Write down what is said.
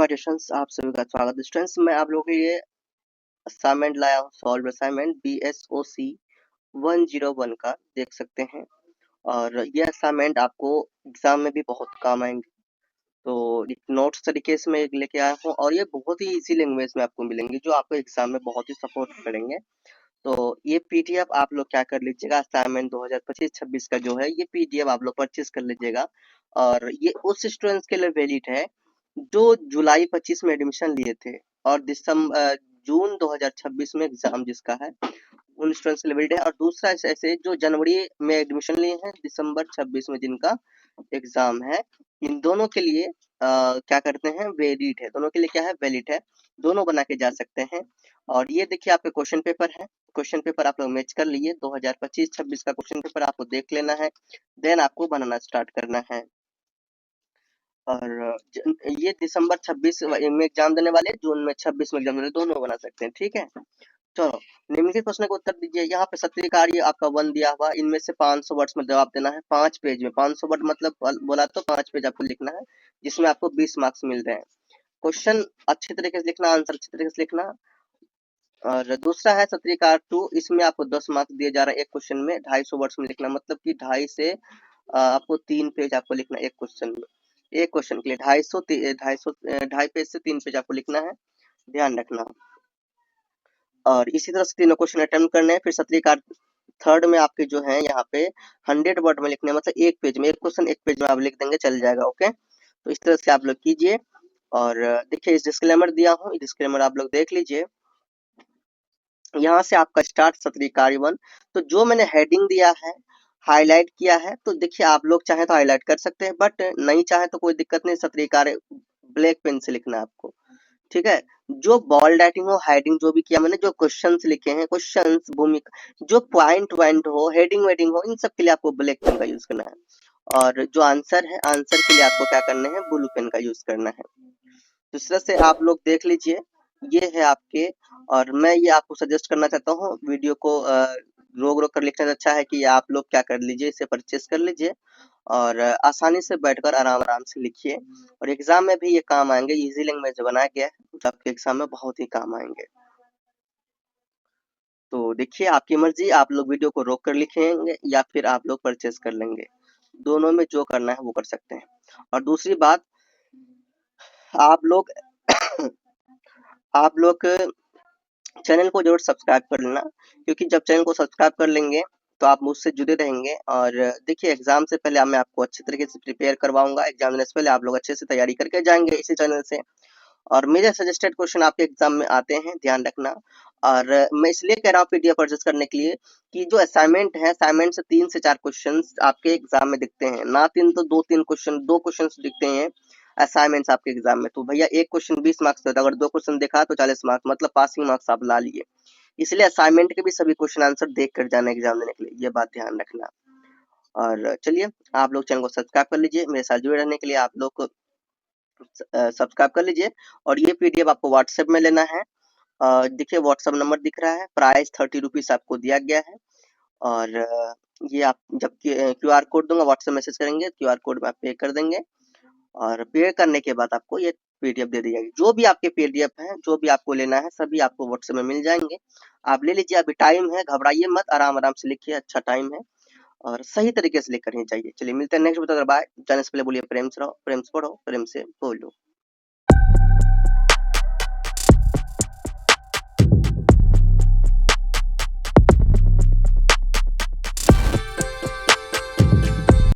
My students, आप सभी का स्वागत है। स्टूडेंट्स, मैं आप लोगों के लिए असाइनमेंट लाया हूँ, सॉल्व असाइनमेंट BSOC 101 का देख सकते हैं। और ये असाइनमेंट आपको एग्जाम में भी बहुत काम आएंगे। तो एक नोट्स तरीके से मैं लेके आया हूँ और ये बहुत ही इजी लैंग्वेज में आपको मिलेंगे जो आपको एग्जाम में बहुत ही सपोर्ट करेंगे। तो ये पीडीएफ आप लोग क्या कर लीजिएगा, असाइनमेंट 2025-26 का जो है ये पीडीएफ आप लोग परचेज कर लीजिएगा। और ये उस स्टूडेंट्स के लिए वैलिड है जो जुलाई 25 में एडमिशन लिए थे और जून 2026 में एग्जाम जिसका है उन स्टूडेंट्स के लिए वैलिड है। और दूसरा ऐसे जो जनवरी में एडमिशन लिए हैं, दिसंबर 26 में जिनका एग्जाम है, इन दोनों के लिए क्या करते हैं, वैलिड है। दोनों के लिए क्या है, वैलिड है। दोनों बना के जा सकते हैं। और ये देखिए आपके क्वेश्चन पेपर है। क्वेश्चन पेपर आप लोग मैच कर लिए। 2025-26 का क्वेश्चन पेपर आपको देख लेना है, देन आपको बनाना स्टार्ट करना है। और ये दिसंबर 26 में एग्जाम देने वाले, जून में 26 में एग्जाम देने, दोनों बना सकते हैं। ठीक है, चलो निम्नलिखित प्रश्न का उत्तर दीजिए। यहाँ पे सत्रीय कार्य आपका 1 दिया हुआ, इनमें से 500 वर्ड्स में जवाब देना है। 5 पेज में 500 वर्ड मतलब बोला तो 5 पेज आपको लिखना है, जिसमें आपको 20 मार्क्स मिल रहे हैं। क्वेश्चन अच्छी तरीके से लिखना, आंसर अच्छी तरीके से लिखना। और दूसरा है सत्रीय कार्य 2, इसमें आपको 10 मार्क्स दिए जा रहे हैं। एक क्वेश्चन में 250 वर्ड्स में लिखना, मतलब कि 2.5 से आपको 3 पेज आपको लिखना एक क्वेश्चन में। एक क्वेश्चन के लिए 2.5 पेज से 3 पेज आपको लिखना है, ध्यान रखना। और इसी तरह से तीनों क्वेश्चन अटेम्प्ट करने हैं। फिर सत्रीय कार्य थर्ड में आपके जो है यहाँ पे 100 वर्ड में लिखने हैं, मतलब एक पेज में, एक क्वेश्चन एक पेज में आप लिख देंगे, चल जाएगा। ओके, तो इस तरह से आप लोग कीजिए। और देखिए इस डिस्क्लेमर दिया हूँ, डिस्क्लेमर आप लोग देख लीजिए। यहाँ से आपका स्टार्ट सत्रीय कार्य 1। तो जो मैंने हेडिंग दिया है, हाईलाइट किया है, तो देखिए आप लोग चाहे तो हाईलाइट कर सकते हैं, बट नहीं चाहे तो कोई दिक्कत नहीं। सत्रीय कार्य ब्लैक पेन से लिखना है आपको, ठीक है। जो बॉल्ड राइटिंग हो, हेडिंग जो भी किया मैंने, जो क्वेश्चंस लिखे हैं, क्वेश्चंस, भूमिका, जो पॉइंट वाइंट हो, हेडिंग वेडिंग हो, इन सब के लिए आपको ब्लैक पेन का यूज करना है। और जो आंसर है, आंसर के लिए आपको क्या करना है, ब्लू पेन का यूज करना है। दूसरा से आप लोग देख लीजिए, ये है आपके। और मैं ये आपको सजेस्ट करना चाहता हूँ, वीडियो को रोक रोक कर लिखने से अच्छा है कि आप लोग क्या कर लीजिए, इसे परचेस कर लीजिए और आसानी से बैठकर आराम आराम से लिखिए। और एग्जाम में भी ये काम आएंगे। इजी लैंग्वेज बनाया गया है, जो आपके एग्जाम में बहुत ही काम आएंगे। तो देखिए आपकी मर्जी, आप लोग वीडियो को रोक कर लिखेंगे या फिर आप लोग परचेस कर लेंगे, दोनों में जो करना है वो कर सकते हैं। और दूसरी बात, आप लोग आप लोग चैनल को जरूर सब्सक्राइब कर लेना, क्योंकि जब चैनल को सब्सक्राइब कर लेंगे तो आप मुझसे जुड़े रहेंगे। और देखिए एग्जाम से पहले मैं आपको अच्छे तरीके से प्रिपेयर करवाऊंगा। एग्जाम देने से पहले आप लोग अच्छे से तैयारी करके जाएंगे इसी चैनल से। और मेरे सजेस्टेड क्वेश्चन आपके एग्जाम में आते हैं, ध्यान रखना। और मैं इसलिए कह रहा हूँ पीडीएफ परचेस करने के लिए कि जो असाइनमेंट है, असाइनमेंट से 3 से 4 क्वेश्चन आपके एग्जाम में दिखते हैं, ना 3 तो 2-3 क्वेश्चन, 2 क्वेश्चन दिखते हैं असाइनमेंट्स आपके एग्जाम में। तो भैया एक क्वेश्चन 20 मार्क्स का, अगर 2 क्वेश्चन देखा तो 40 मार्क्स, मतलब पासिंग मार्क्स आप ला लिए। इसलिए असाइनमेंट के भी सभी क्वेश्चन आंसर देख कर जाना एग्जाम देने के लिए, ये बात ध्यान रखना। और चलिए आप लोग चैनल को सब्सक्राइब कर लीजिए, मेरे साथ जुड़े रहने के लिए आप लोग को सब्सक्राइब कर लीजिए। और ये पीडीएफ आपको व्हाट्सएप में लेना है। देखिए व्हाट्सएप नंबर दिख रहा है, प्राइस 30 रुपीज आपको दिया गया है। और ये आप जब क्यूआर कोड दूंगा, व्हाट्सएप मैसेज करेंगे, क्यूआर कोड में आप पे कर देंगे। और पे करने के बाद आपको ये पीडीएफ दे दी जाएगी। जो भी आपके पीडीएफ है, जो भी आपको लेना है, सभी आपको व्हाट्सएप में मिल जाएंगे। आप ले लीजिए, अभी टाइम है, घबराइए मत, आराम आराम से लिखिए, अच्छा टाइम है और सही तरीके से लेकर ही जाइए। चलिए मिलते हैं नेक्स्ट वीडियो। बाय। जाने से पहले बोलिए प्रेम से रहो, प्रेम से पढ़ो, प्रेम से बोलो।